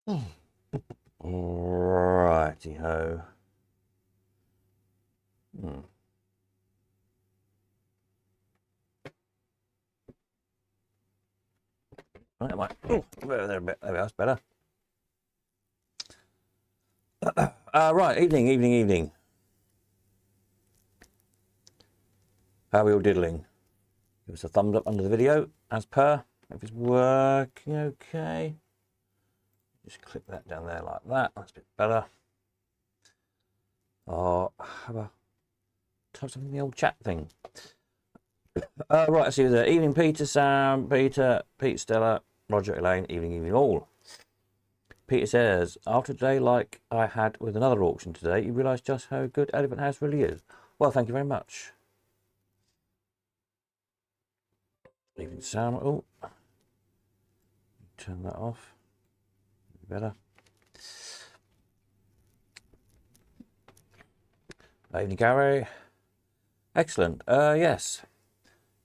Righty ho. Right, I might. Oh, there we go. That's better. Right, evening. How are we all diddling? Give us a thumbs up under the video, as per. If it's working okay. Just click that down there like that. That's a bit better. Or how about type something in the old chat thing? Right, let's see there. Evening, Peter, Sam, Peter, Pete, Stella, Roger, Elaine. Evening all. Peter says, after a day like I had with another auction today, you realise just how good Elephant House really is. Well, thank you very much. Evening, Sam. Oh, turn that off. Better. Evening, Gary. Excellent. Yes.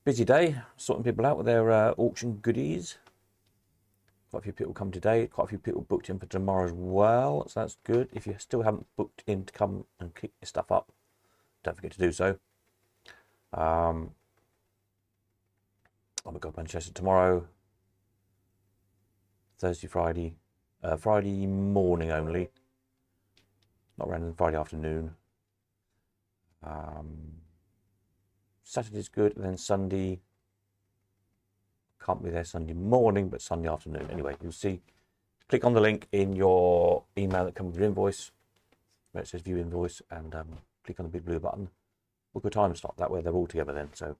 Busy day, sorting people out with their auction goodies. Quite a few people come today. Quite a few people booked in for tomorrow as well. So that's good. If you still haven't booked in to come and keep your stuff up, don't forget to do so. Oh my God, Manchester tomorrow. Thursday, Friday. Friday morning only. Not random, Friday afternoon. Saturday's good, and then Sunday. Can't be there Sunday morning, but Sunday afternoon. Anyway, you'll see. Click on the link in your email that comes with your invoice, where it says view invoice, and click on the big blue button. Book a time slot. That way they're all together then, so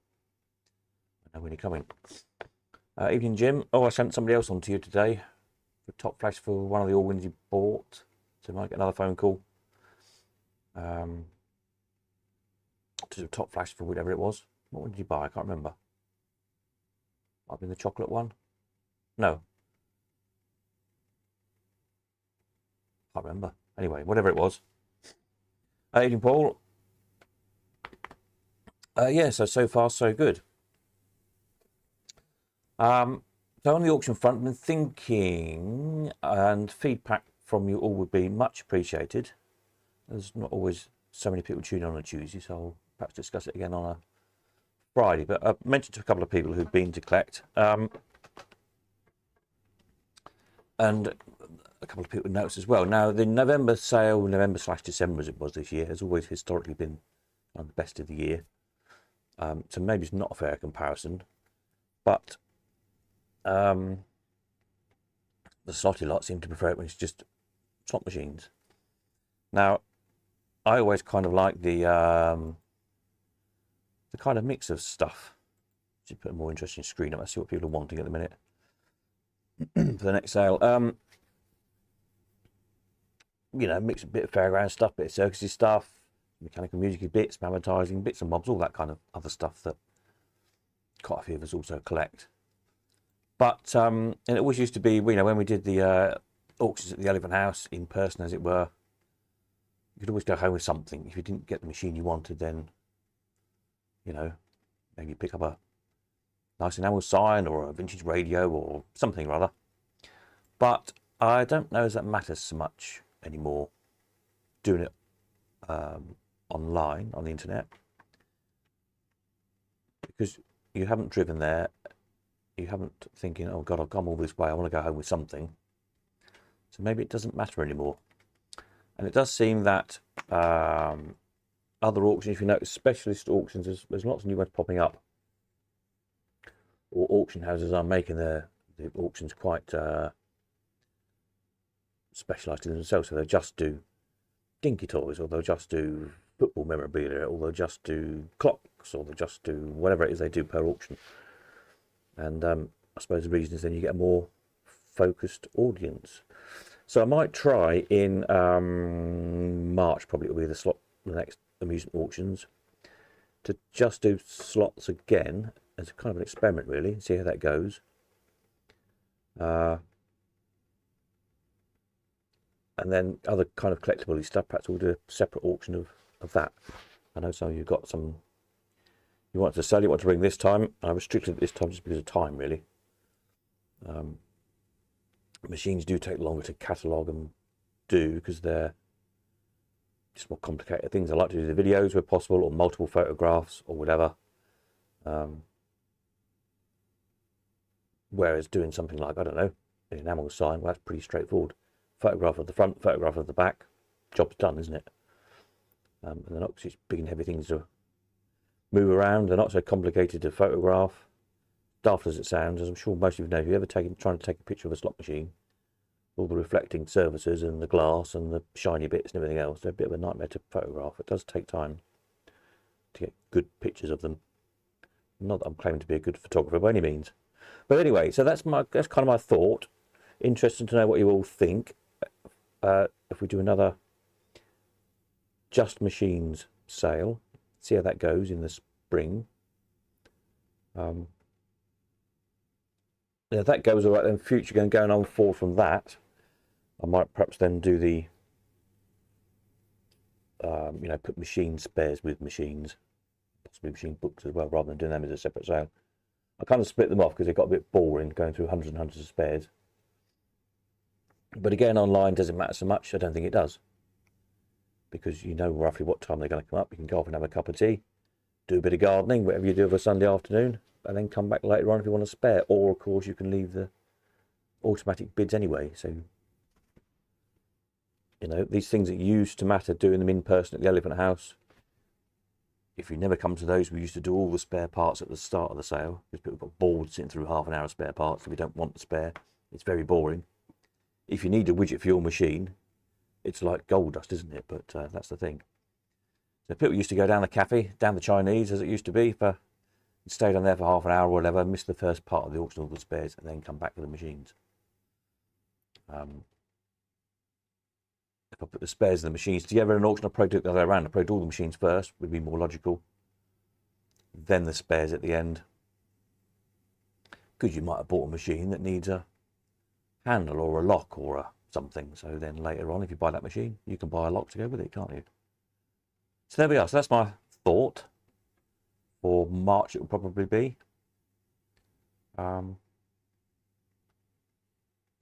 I know when you're coming. Evening, Jim. Oh, I sent somebody else on to you today. The top flash for one of the all-wins you bought. So you might get another phone call. To the top flash for whatever it was. What did you buy? I can't remember. Might have been the chocolate one. No. Can't remember. Anyway, whatever it was. Evening, Paul. Yeah, so far so good. So on the auction front, I've been thinking, and feedback from you all would be much appreciated. There's not always so many people tuning on a Tuesday, so I'll perhaps discuss it again on a Friday. But I've mentioned to a couple of people who've been to collect, and a couple of people noticed as well. Now, the November sale, November/December as it was this year, has always historically been the best of the year. So maybe it's not a fair comparison, but the slotty lot seem to prefer it when it's just slot machines. Now, I always kind of like the kind of mix of stuff. Just put a more interesting screen up. Let's see what people are wanting at the minute for the next sale. You know, mix a bit of fairground stuff, bit of circusy stuff, mechanical music bits, advertising bits and bobs, all that kind of other stuff that quite a few of us also collect. But and it always used to be, you know, when we did the auctions at the Elephant House in person, as it were, you could always go home with something. If you didn't get the machine you wanted, then, you know, maybe pick up a nice enamel sign or a vintage radio or something or other. But I don't know if that matters so much anymore, doing it online on the internet, because you haven't driven there, you haven't thinking, oh God, I've come all this way, I want to go home with something. So maybe it doesn't matter anymore. And it does seem that other auctions, if you notice, specialist auctions, there's lots of new ones popping up, or auction houses are making the auctions quite specialised in themselves. So they'll just do dinky toys, or they'll just do football memorabilia, or they'll just do clocks, or they'll just do whatever it is they do per auction. And I suppose the reason is then you get a more focused audience. So I might try in March, probably it'll be the next amusement auctions, to just do slots again as a kind of an experiment, really, see how that goes. And then other kind of collectible stuff, perhaps we'll do a separate auction of that. I know some of you got some you want to sell, you want to bring this time. I restricted it this time just because of time, really. Machines do take longer to catalogue and do because they're just more complicated things. I like to do the videos where possible, or multiple photographs or whatever. Whereas doing something like, I don't know, an enamel sign, well, that's pretty straightforward. Photograph of the front, photograph of the back, job's done, isn't it? And they're not just big and heavy things to move around. They're not so complicated to photograph. Daft as it sounds, as I'm sure most of you know, if you've ever trying to take a picture of a slot machine, all the reflecting surfaces and the glass and the shiny bits and everything else, they're a bit of a nightmare to photograph. It does take time to get good pictures of them. Not that I'm claiming to be a good photographer by any means. But anyway, so that's kind of my thought. Interesting to know what you all think. If we do another Just Machines sale, see how that goes in the spring. If that goes all right, then future going on forward from that, I might perhaps then do the, put machine spares with machines, possibly machine books as well, rather than doing them as a separate sale. I kind of split them off because it got a bit boring going through hundreds and hundreds of spares. But again, online doesn't matter so much. I don't think it does, because you know roughly what time they're going to come up. You can go off and have a cup of tea, do a bit of gardening, whatever you do of a Sunday afternoon, and then come back later on if you want a spare. Or of course you can leave the automatic bids anyway. So these things that used to matter, doing them in person at the Elephant House, if you never come to those, we used to do all the spare parts at the start of the sale, because people got bored sitting through half an hour of spare parts. If you don't want the spare, it's very boring. If you need a widget for your machine, it's like gold dust, isn't it? But that's the thing. So people used to go down the cafe, down the Chinese as it used to be, stay down there for half an hour or whatever, miss the first part of the auction, all the spares, and then come back for the machines. If I put the spares and the machines together in an auction, I'd probably do it the other way around. I'd probably do all the machines first, would be more logical. Then the spares at the end. Because you might have bought a machine that needs a handle or a lock or something. So then later on, if you buy that machine, you can buy a lock to go with it, can't you? So there we are. So that's my thought. For March, it will probably be.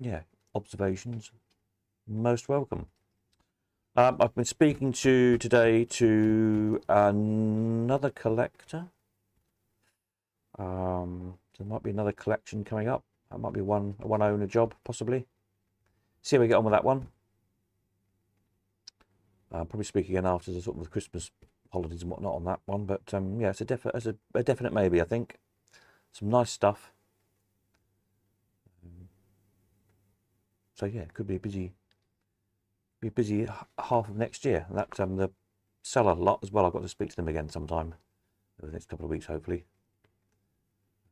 Yeah, observations, most welcome. I've been speaking today to another collector. There might be another collection coming up. That might be a one owner job, possibly. See how we get on with that one. Probably speak again after the sort of the Christmas holidays and whatnot on that one. But yeah, it's a definite maybe, I think. Some nice stuff. So yeah, it could be a busy half of next year. And that the seller lot as well. I've got to speak to them again sometime over the next couple of weeks, hopefully.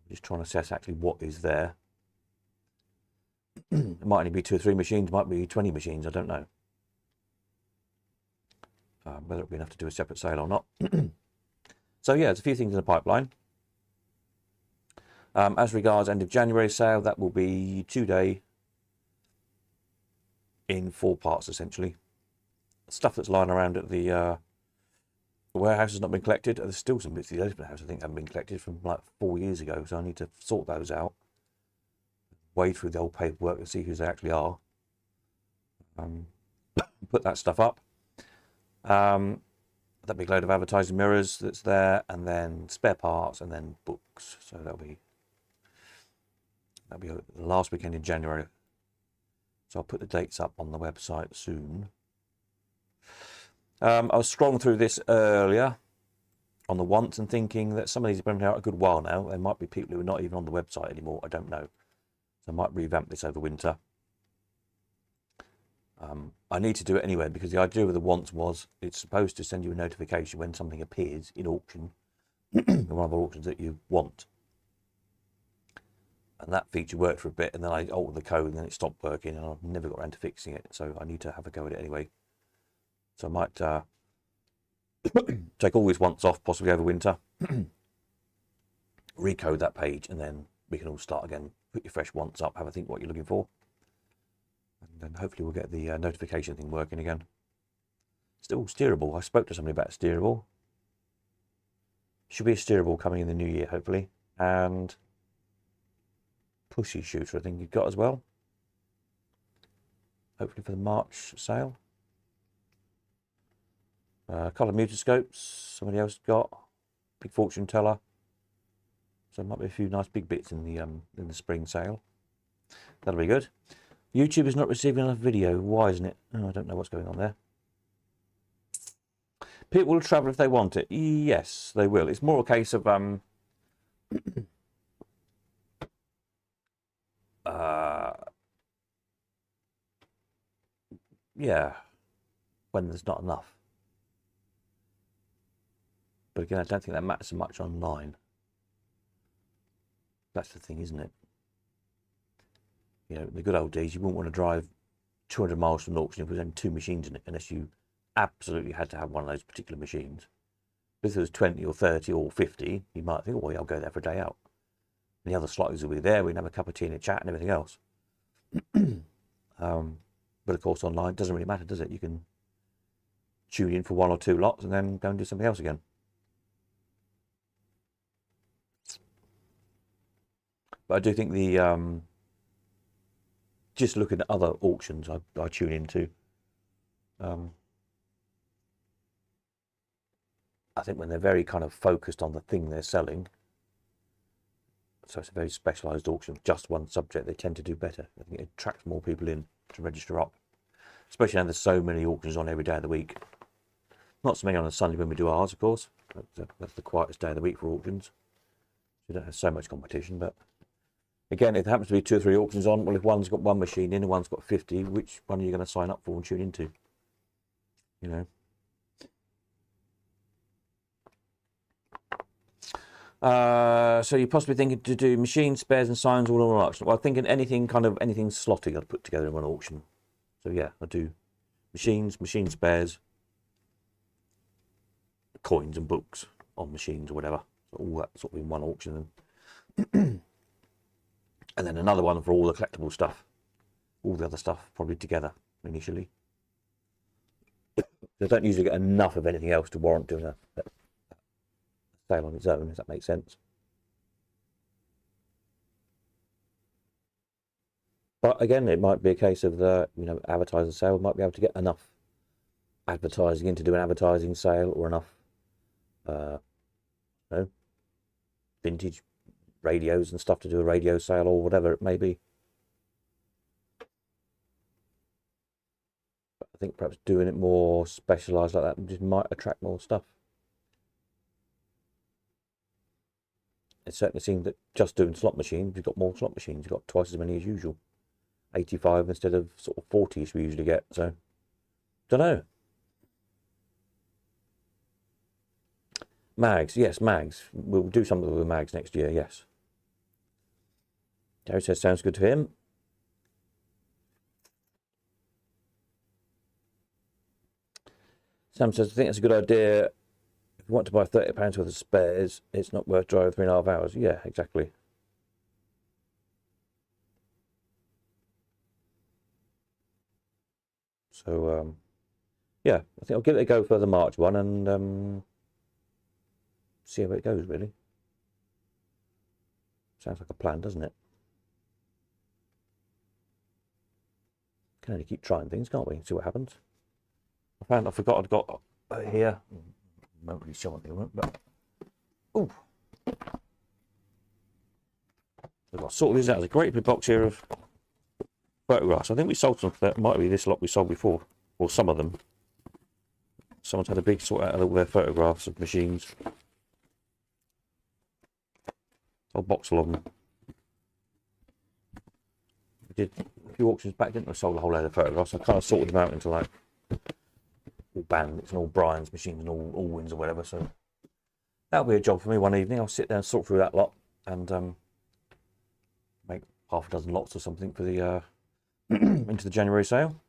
Just trying to assess actually what is there. It might only be 2 or 3 machines, might be 20 machines, I don't know. Whether it'll be enough to do a separate sale or not. So yeah, there's a few things in the pipeline. As regards end of January sale, that will be 2-day in 4 parts essentially. Stuff that's lying around at the warehouse has not been collected. There's still some bits of the Elephant House I think haven't been collected from like 4 years ago, so I need to sort those out. Wade through the old paperwork and see who they actually are. Put that stuff up. That big load of advertising mirrors that's there, and then spare parts, and then books. So that'll be the last weekend in January. So I'll put the dates up on the website soon. I was scrolling through this earlier on the wants and thinking that some of these have been out a good while now. There might be people who are not even on the website anymore. I don't know. So I might revamp this over winter. I need to do it anyway because the idea of the wants was it's supposed to send you a notification when something appears in auction, in one of the auctions that you want. And that feature worked for a bit, and then I altered the code and then it stopped working, and I've never got around to fixing it. So I need to have a go at it anyway. So I might take all these wants off, possibly over winter, recode that page, and then we can all start again. Put your fresh wants up, have a think what you're looking for. And then hopefully we'll get the notification thing working again. Still steerable. I spoke to somebody about steerable. Should be a steerable coming in the new year, hopefully. And pushy shooter, I think you've got as well. hopefully for the March sale. A couple of mutoscopes somebody else got, big fortune teller. So there might be a few nice big bits in the spring sale. That'll be good. YouTube is not receiving enough video. Why isn't it? Oh, I don't know what's going on there. People will travel if they want it. Yes, they will. It's more a case of yeah, when there's not enough. But again, I don't think that matters so much online. That's the thing, isn't it? You know, in the good old days, you wouldn't want to drive 200 miles from an auction if there was only 2 machines in it, unless you absolutely had to have one of those particular machines. But if there was 20 or 30 or 50, you might think, oh, yeah, I'll go there for a day out. And the other slotters will be there, we can have a cup of tea and a chat and everything else. But of course, online, it doesn't really matter, does it? You can tune in for 1 or 2 lots and then go and do something else again. But I do think the just looking at other auctions I tune into, I think when they're very kind of focused on the thing they're selling, so it's a very specialised auction, just one subject, they tend to do better. I think it attracts more people in to register up, especially now there's so many auctions on every day of the week. Not so many on a Sunday when we do ours, of course. That's the quietest day of the week for auctions. We don't have so much competition, but again, if there happens to be 2 or 3 auctions on, well, if one's got 1 machine in and one's got 50, which one are you going to sign up for and tune into? You know. So you're possibly thinking to do machines, spares, and signs all in one auction. Well, I'm thinking anything slotty I'd put together in one auction. So yeah, I do machines, machine spares, coins and books on machines or whatever. So all that sort of in one auction. And then another one for all the collectible stuff. All the other stuff probably together initially. They don't usually get enough of anything else to warrant doing a sale on its own, if that makes sense. But again, it might be a case of the advertising sale might be able to get enough advertising in to do an advertising sale, or enough vintage radios and stuff to do a radio sale, or whatever it may be. But I think perhaps doing it more specialised like that just might attract more stuff. It certainly seems that just doing slot machines, you've got more slot machines. You've got twice as many as usual. 85 instead of sort of 40s we usually get. So, don't know. Mags, yes, mags. We'll do something with mags next year, yes. Gary says sounds good to him. Sam says, I think that's a good idea. If you want to buy £30 worth of spares, it's not worth driving 3.5 hours. Yeah, exactly. So, yeah, I think I'll give it a go for the March one and see how it goes, really. Sounds like a plan, doesn't it? Can only keep trying things, can't we? See what happens. I forgot I'd got here. Won't really show it the moment, but oh, I've got sorted this out. There's a great big box here of photographs. I think we sold some. That might be this lot we sold before, or some of them. Someone's had a big sort out of all their photographs of machines. Whole box full of them. We did a few auctions back, didn't we? Sold a whole load of photographs. I kind of sorted them out into like all Bandits and all Brian's machines and all Wins or whatever. So that'll be a job for me one evening. I'll sit down and sort through that lot and make half a dozen lots or something for the into the January sale.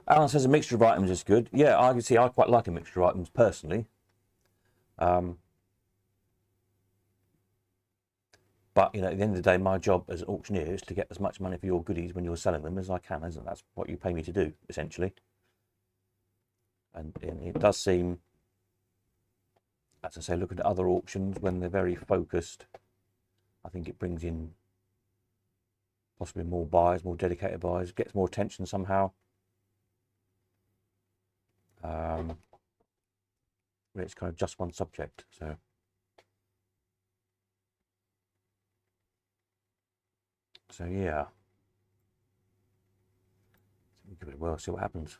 Alan says a mixture of items is good. Yeah, I can see. I quite like a mixture of items personally. But, at the end of the day, my job as an auctioneer is to get as much money for your goodies when you're selling them as I can, isn't it? That's what you pay me to do, essentially. And it does seem, as I say, looking at other auctions, when they're very focused, I think it brings in possibly more buyers, more dedicated buyers, gets more attention somehow. It's kind of just one subject, so yeah. Give it a whirl, see what happens.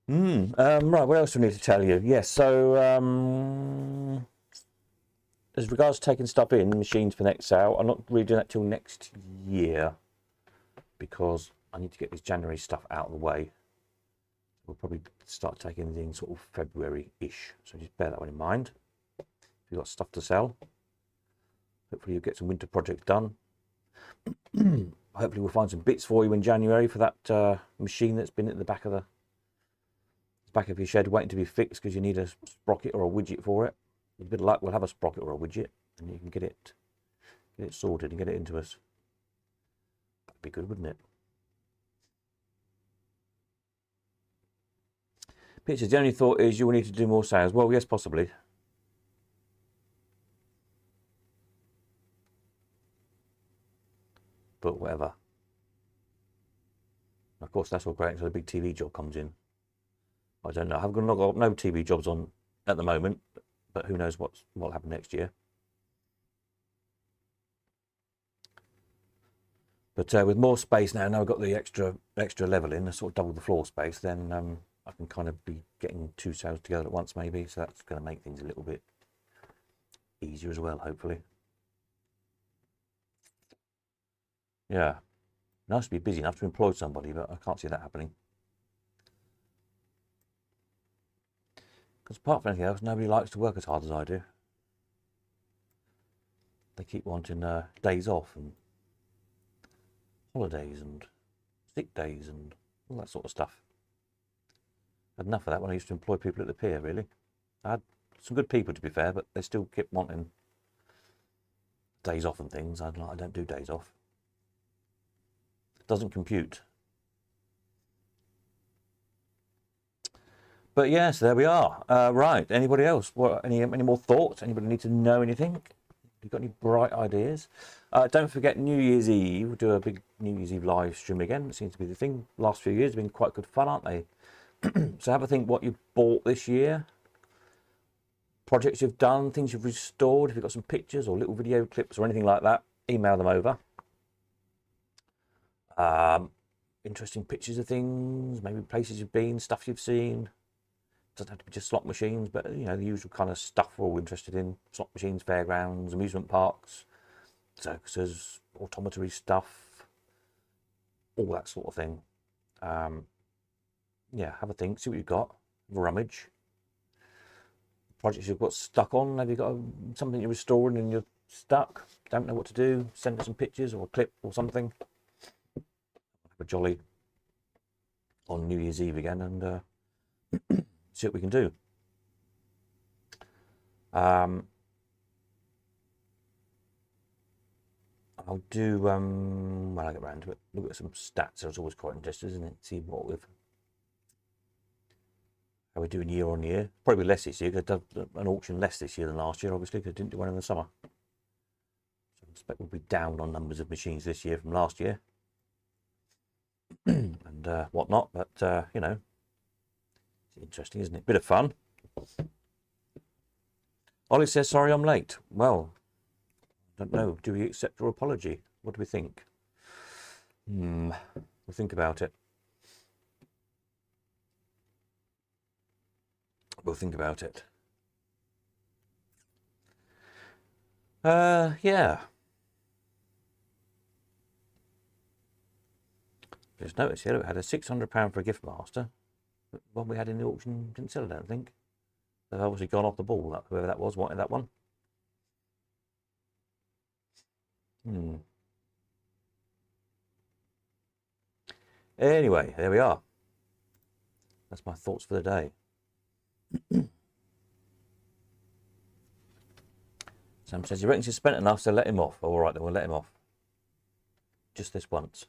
Right, what else do we need to tell you? Yes, so as regards to taking stuff in, machines for next sale, I'm not really doing that till next year because I need to get this January stuff out of the way. We'll probably start taking it in sort of February-ish, so just bear that one in mind. If you've got stuff to sell, hopefully you'll get some winter projects done. Hopefully we'll find some bits for you in January for that machine that's been at the back of your shed waiting to be fixed because you need a sprocket or a widget for it. With a bit of luck, we'll have a sprocket or a widget, and you can get it sorted and get it into us. That'd be good, wouldn't it? Pictures. The only thought is you will need to do more sales. Well, yes, possibly. But whatever. Of course, that's all great until the big TV job comes in. I don't know. I've got no TV jobs on at the moment, but who knows what'll happen next year. But with more space now I've got the extra level in, sort of double the floor space, then I can kind of be getting 2 sales together at once maybe, so that's going to make things a little bit easier as well, hopefully. Yeah, nice to be busy enough to employ somebody, but I can't see that happening. Because apart from anything else, nobody likes to work as hard as I do. They keep wanting days off and holidays and sick days and all that sort of stuff. I had enough of that when I used to employ people at the pier, really. I had some good people, to be fair, but they still kept wanting days off and things. I don't do days off. It doesn't compute. But yes, there we are. Right, anybody else? Any more thoughts? Anybody need to know anything? You got any bright ideas? Don't forget New Year's Eve. We'll do a big New Year's Eve live stream again. It seems to be the thing. Last few years have been quite good fun, aren't they? So have a think what you bought this year, projects you've done, things you've restored. If you've got some pictures or little video clips or anything like that, email them over. Interesting pictures of things, maybe places you've been, stuff you've seen. Doesn't have to be just slot machines, but you know, the usual kind of stuff we're all interested in: slot machines, fairgrounds, amusement parks, circuses, automatary stuff, all that sort of thing. Yeah, have a think, see what you've got, have a rummage. Projects you've got stuck on, have you got something you're restoring and you're stuck, don't know what to do, send us some pictures or a clip or something. Have a jolly on New Year's Eve again and see what we can do. I'll do, when I get around to it, look at some stats. It's always quite interesting, isn't it? See how we're doing year on year. Probably less this year, because I've done an auction less this year than last year, obviously, because I didn't do one in the summer. So I expect we'll be down on numbers of machines this year from last year. And whatnot, but, you know, it's interesting, isn't it? Bit of fun. Ollie says, sorry I'm late. Well, I don't know. Do we accept your apology? What do we think? We'll think about it. We'll think about it. Yeah. Just noticed here, it had a £600 for a gift master. But one we had in the auction didn't sell, I don't think. They've obviously gone off the ball, whoever that was, wanted that one. Anyway, there we are. That's my thoughts for the day. Sam says he reckons he's spent enough, so let him off. All right, then we'll let him off. Just this once.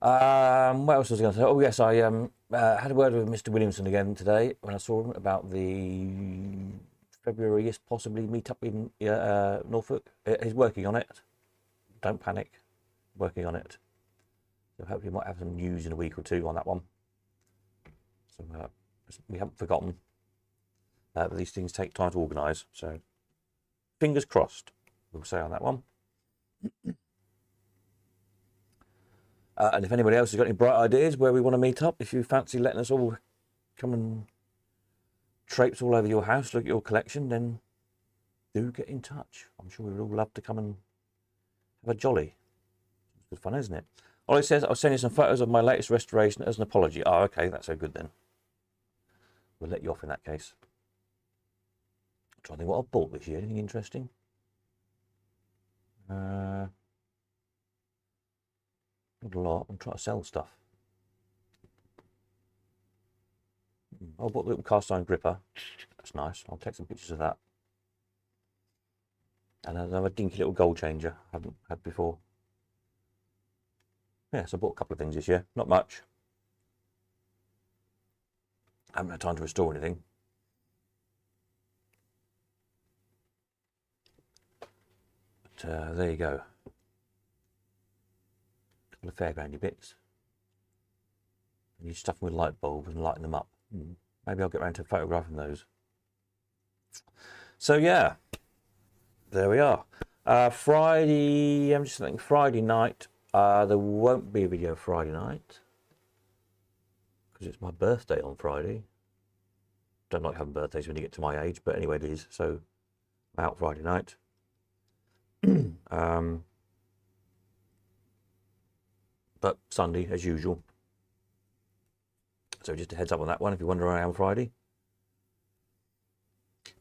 What else was I going to say? Oh yes, I had a word with Mr. Williamson again today when I saw him about the February is possibly meet up in Norfolk. He's working on it. Don't panic. Working on it. So hopefully we might have some news in a week or two on that one. So we haven't forgotten. But these things take time to organise. So fingers crossed, we'll say on that one. And if anybody else has got any bright ideas where we want to meet up, if you fancy letting us all come and traipse all over your house, look at your collection, then do get in touch. I'm sure we'd all love to come and have a jolly. It's good fun, isn't it? Ollie says, I'll send you some photos of my latest restoration as an apology. Oh, okay, that's so good then. We'll let you off in that case. I'm trying to think what I've bought this year. Anything interesting? Not a lot. I'm trying to sell stuff. I bought the little cast iron gripper. That's nice. I'll take some pictures of that. And another dinky little gold changer I haven't had before. Yeah, so I bought a couple of things this year. Not much. I haven't had time to restore anything. But there you go. A couple of fairgroundy bits. And you stuff them with light bulbs and lighten them up. Maybe I'll get around to photographing those. So yeah, there we are. Friday, I'm just thinking Friday night. There won't be a video Friday night because it's my birthday on Friday. Don't like having birthdays when you get to my age, but anyway, it is. So I'm out Friday night. But Sunday as usual. So just a heads up on that one if you wonder where I am Friday.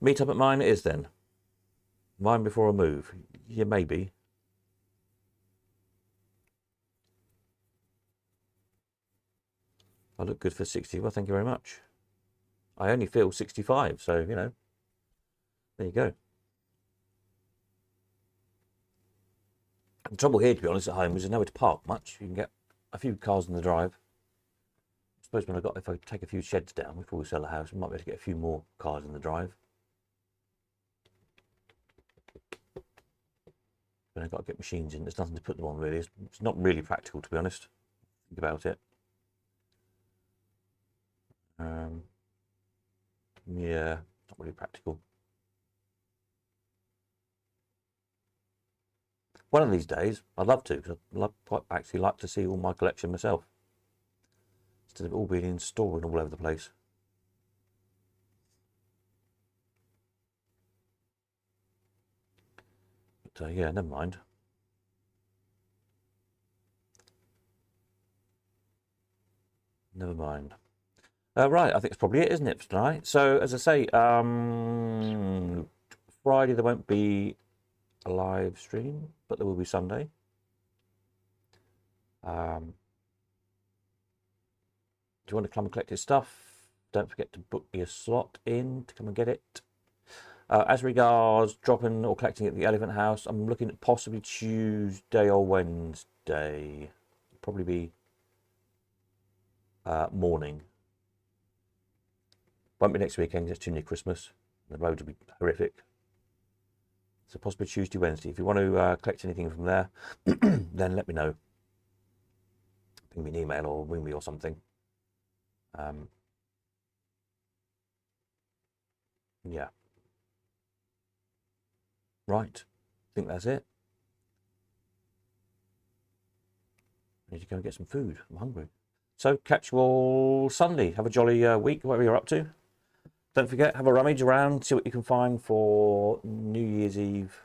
Meet up at mine it is then. Mine before I move. Yeah, maybe. I look good for 60. Well, thank you very much. I only feel 65, so, you know, there you go. The trouble here, to be honest, at home is there's nowhere to park much. You can get a few cars in the drive. I suppose if I take a few sheds down before we sell the house, we might be able to get a few more cars in the drive. But I've got to get machines in. There's nothing to put them on, really. It's not really practical, to be honest. Think about it. Yeah, not really practical. One of these days, I'd love to, because I'd quite actually like to see all my collection myself, instead of it all being in storing all over the place. But yeah, never mind. Never mind. Right, I think it's probably it, isn't it, for tonight? So, as I say, Friday there won't be a live stream, but there will be Sunday. If you want to come and collect your stuff, don't forget to book your slot in to come and get it. As regards dropping or collecting at the Elephant House, I'm looking at possibly Tuesday or Wednesday. Probably be morning. Won't be next weekend, it's too near Christmas. The roads will be horrific. So possibly Tuesday, Wednesday. If you want to collect anything from there, then let me know. Ping me an email or ring me or something. Yeah. Right. I think that's it. I need to go and get some food. I'm hungry. So catch you all Sunday. Have a jolly week, whatever you're up to. Don't forget, have a rummage around, see what you can find for New Year's Eve.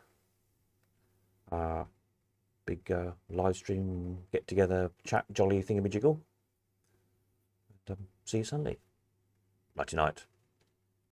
Big live stream, get together, chat, jolly thingamajiggle. And see you Sunday. Nighty night.